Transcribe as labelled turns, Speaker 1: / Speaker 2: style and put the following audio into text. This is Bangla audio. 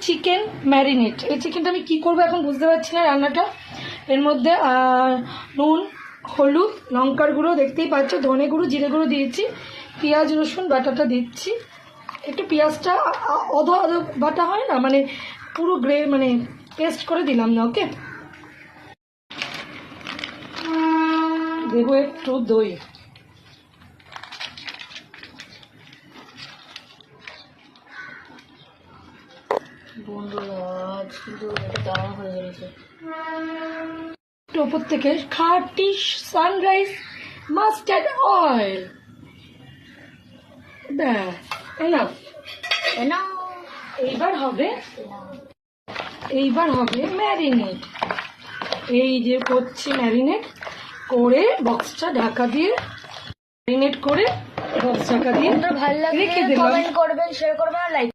Speaker 1: Chicken marinate. এই চিকেনটা আমি কী করবো এখন বুঝতে পারছি না রান্নাটা। এর মধ্যে নুন, হলুদ, লঙ্কার গুঁড়ো দেখতেই পাচ্ছ, ধনে গুঁড়ো, জিরে গুঁড়ো দিয়েছি, পেঁয়াজ রসুন বাটাটা দিচ্ছি। একটু পেঁয়াজটা আধো আধো বাটা হয় না, মানে পুরো মানে পেস্ট করে দিলাম না। ওকে, দেবো একটু দই। বন্ধুরা কিন্তু এটা দারুণ হয়ে গেছে। ওপর থেকে খাঁটি সানরাইজ মাস্টার্ড অয়েল, এইবার হবে ম্যারিনেট। এই যে করছি ম্যারিনেট করে বক্সটা ঢাকা দিয়ে, ম্যারিনেট করে বক্স ঢাকা দিয়ে
Speaker 2: ভালো লাগলে কমেন্ট করবেন, শেয়ার করবেন আর লাইক